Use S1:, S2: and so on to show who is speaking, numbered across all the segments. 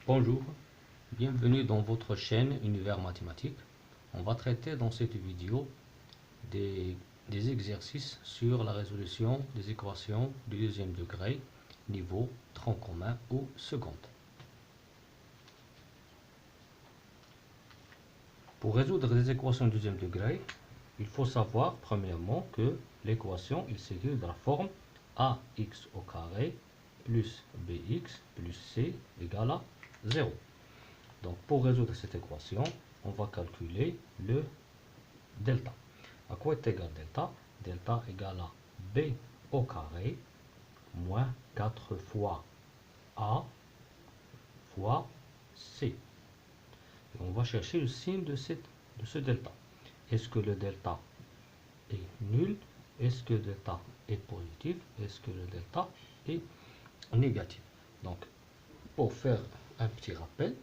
S1: Bonjour, bienvenue dans votre chaîne Univers Mathématique. On va traiter dans cette vidéo des, des exercices sur la résolution des équations du deuxième degré, niveau tronc commun ou seconde. Pour résoudre des équations du deuxième degré, il faut savoir premièrement que l'équation s'écrit de la forme ax au carré plus bx plus c égale à 0. Donc pour résoudre cette équation, on va calculer le delta. À quoi est égal delta? Delta égale à b au carré moins 4 fois a fois c. Et on va chercher le signe de ce delta. Est-ce que le delta est nul? Est-ce que le delta est positif? Est-ce que le delta est négatif? Donc, pour faire un petit rappel,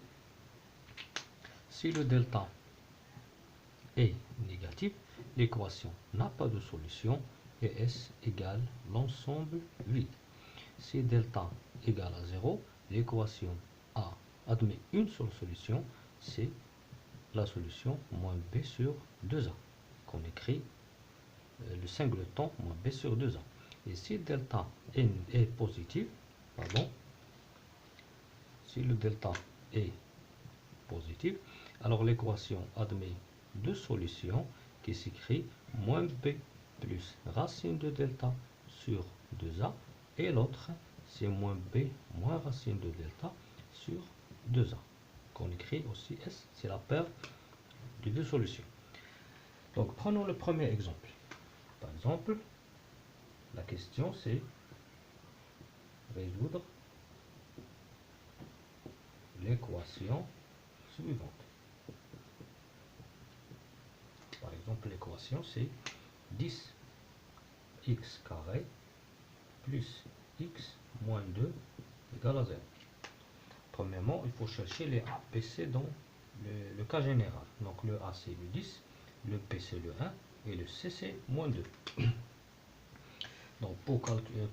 S1: si le delta est négatif, l'équation n'a pas de solution et S égale l'ensemble vide. Si delta égale à 0, l'équation A admet une seule solution, c'est la solution moins B sur 2A, qu'on écrit le singleton moins B sur 2A. Et si delta est positif, si le delta est positif, alors l'équation admet deux solutions qui s'écrit moins b plus racine de delta sur 2a, et l'autre c'est moins b moins racine de delta sur 2a, qu'on écrit aussi S, c'est la paire de deux solutions. Donc prenons le premier exemple. Par exemple, la question c'est résoudre l'équation suivante. Par exemple, l'équation c'est 10x carré plus x moins 2 égale à 0. Premièrement, il faut chercher les A, B, C dans le cas général. Donc le A c'est le 10, le B c'est le 1 et le C c'est moins 2. Donc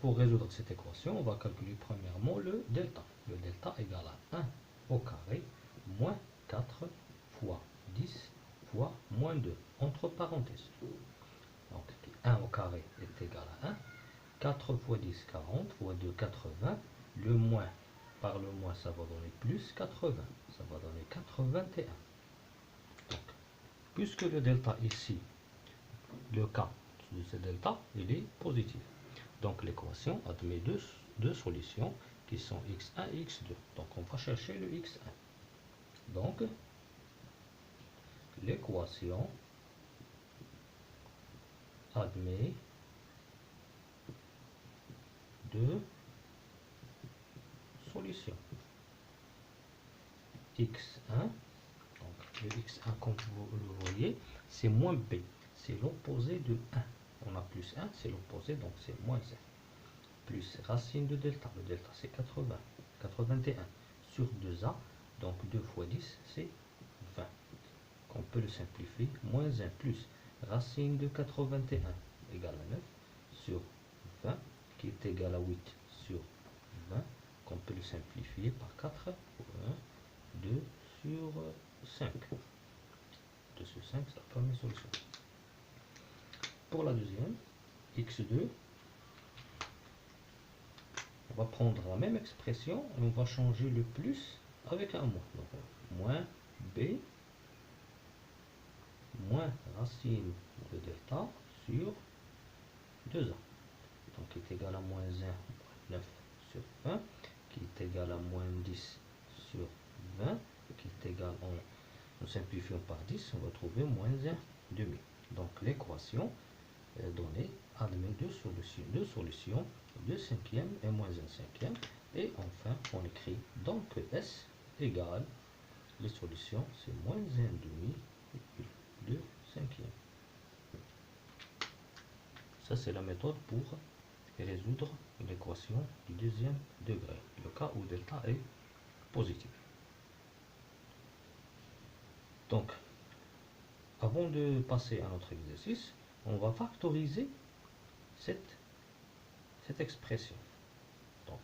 S1: pour résoudre cette équation, on va calculer premièrement le delta. Le delta égale à 1 au carré moins 4 fois 10 fois moins 2 entre parenthèses. Donc 1 au carré est égal à 1. 4 fois 10, 40, fois 2, 80. Le moins par le moins, ça va donner plus 80. Ça va donner 81. Donc, puisque le delta ici, le cas de ce delta, il est positif. Donc l'équation admet deux solutions qui sont x1 et x2. Donc on va chercher le x1. Donc l'équation admet deux solutions. x1, donc le x1 comme vous le voyez, c'est moins b, c'est l'opposé de 1. On a plus 1, c'est l'opposé, donc c'est moins 1. Plus racine de delta, le delta c'est 80, 81 sur 2a, donc 2 fois 10 c'est 20. On peut le simplifier, moins 1 plus racine de 81 égale à 9 sur 20, qui est égal à 8 sur 20, qu'on peut le simplifier par 4, 1, 2 sur 5. 2 sur 5, c'est la première solution. Pour la deuxième, x2, on va prendre la même expression et on va changer le plus avec un moins. Donc, moins b moins racine de delta sur 2a. Donc, qui est égal à moins 1, moins 9 sur 20, qui est égal à moins 10 sur 20, qui est égal, en simplifiant par 10, on va trouver moins 1 demi. Donc, l'équation donnée admet deux solutions, 2 cinquièmes et moins 1 cinquième. Et enfin, on écrit donc S égale, les solutions, c'est moins 1 demi et 2 cinquièmes. Ça, c'est la méthode pour résoudre l'équation du deuxième degré, le cas où delta est positif. Donc, avant de passer à notre exercice, on va factoriser cette expression. Donc,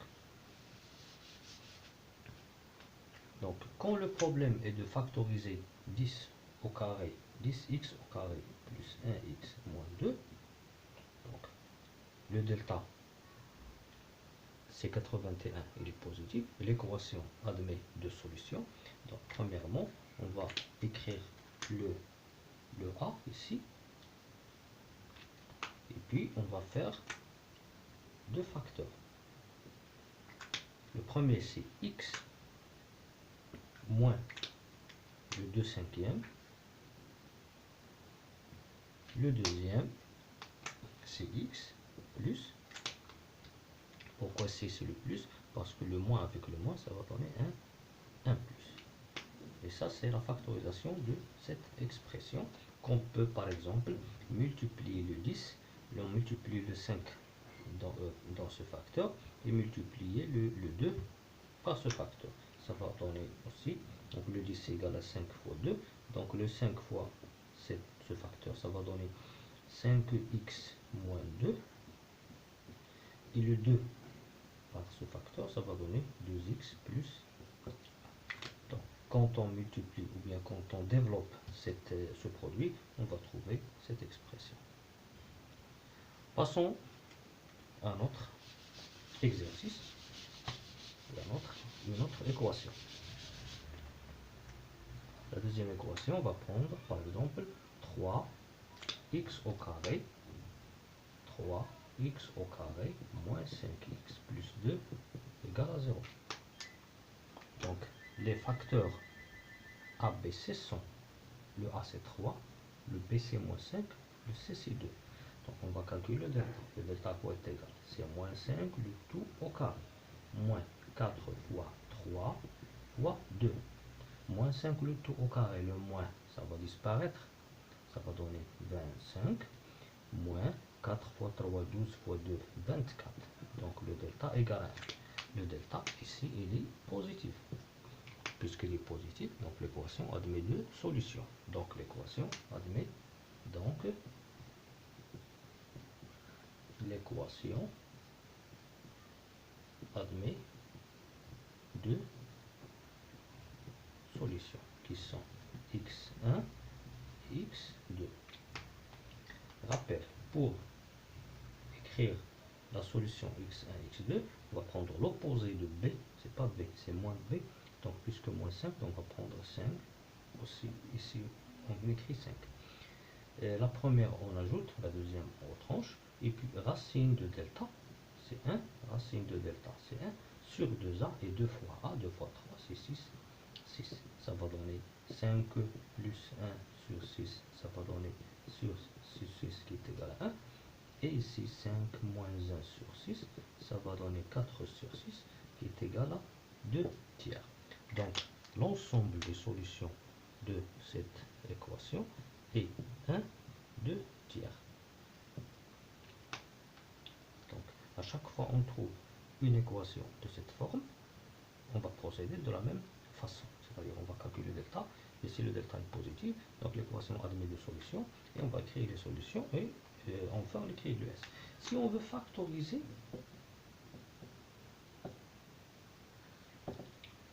S1: Donc, quand le problème est de factoriser 10 au carré, 10x au carré plus 1x moins 2, donc le delta c'est 81, il est positif. L'équation admet deux solutions. Donc, premièrement, on va écrire le A ici. Et puis, on va faire deux facteurs. Le premier, c'est x moins le 2 cinquièmes. Le deuxième, c'est x plus. Pourquoi c'est le plus? Parce que le moins avec le moins, ça va donner un plus. Et ça, c'est la factorisation de cette expression qu'on peut, par exemple, multiplier le 10, on multiplie le 5 dans ce facteur et multiplier le 2 par ce facteur. Ça va donner aussi, donc le 10 est égal à 5 fois 2, donc le 5 fois ce facteur, ça va donner 5x moins 2, et le 2 par ce facteur, ça va donner 2x plus 1. Donc, quand on multiplie ou bien quand on développe ce produit, on va trouver cette expression. Passons à notre exercice, une autre équation. La deuxième équation, on va prendre par exemple 3x au carré, 3x au carré moins 5x plus 2 égale à 0. Donc les facteurs A, B, C sont le A c'est 3, le B c'est moins 5, le C c'est 2. Donc on va calculer le delta. Le delta quoi est égal? C'est moins 5 le tout au carré. Moins 4 fois 3 fois 2. Moins 5 le tout au carré. Le moins, ça va disparaître. Ça va donner 25. Moins 4 fois 3, 12 fois 2, 24. Donc le delta égale à 1. Le delta ici, il est positif. Puisqu'il est positif, donc l'équation admet deux solutions. Donc l'équation admet donc l'équation admet deux solutions qui sont x1 et x2. Rappel, pour écrire la solution x1 et x2, on va prendre l'opposé de b, c'est pas b, c'est moins b, donc puisque moins 5, on va prendre 5, aussi ici on écrit 5. Et la première on ajoute, la deuxième on retranche, et puis racine de delta, c'est 1, racine de delta c'est 1, sur 2a et 2 fois a, 2 fois 3 c'est 6, 6, ça va donner 5 plus 1 sur 6, ça va donner sur 6 qui est égal à 1, et ici 5 moins 1 sur 6, ça va donner 4 sur 6 qui est égal à 2 tiers. Donc l'ensemble des solutions de cette équation est 1, 2 tiers. Donc à chaque fois on trouve une équation de cette forme, on va procéder de la même façon. C'est-à-dire on va calculer le delta, ici le delta est positif, donc l'équation admet deux solutions, et on va créer les solutions, et enfin on écrit le S. Si on veut factoriser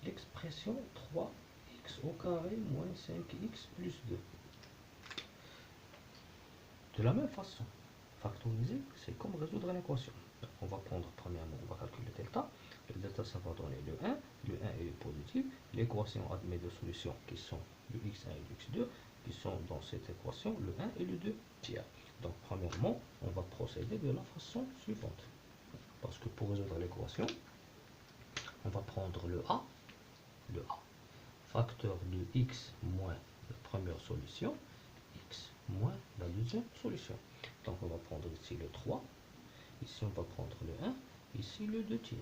S1: l'expression 3x au carré moins 5x plus 2, de la même façon, factoriser, c'est comme résoudre une équation. Donc, on va prendre premièrement, on va calculer le delta. Le delta, ça va donner le 1. Le 1 est positif. L'équation admet deux solutions qui sont le x1 et le x2, qui sont dans cette équation le 1 et le 2 tiers. Donc, premièrement, on va procéder de la façon suivante. Parce que pour résoudre l'équation, on va prendre le A, facteur de x moins la première solution, x moins la deuxième solution. Donc on va prendre ici le 3, ici on va prendre le 1, ici le 2 tiers.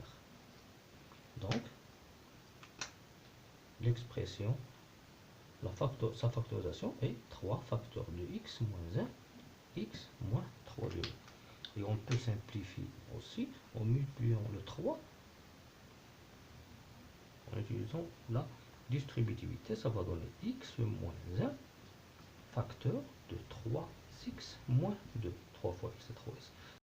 S1: Donc l'expression, sa factorisation est 3 facteurs de x moins 1, x moins 3 de 1. Et on peut simplifier aussi en multipliant le 3 en utilisant la distributivité, ça va donner x moins 1 facteur de 3x moins 2. 3 fois x c'est 3x.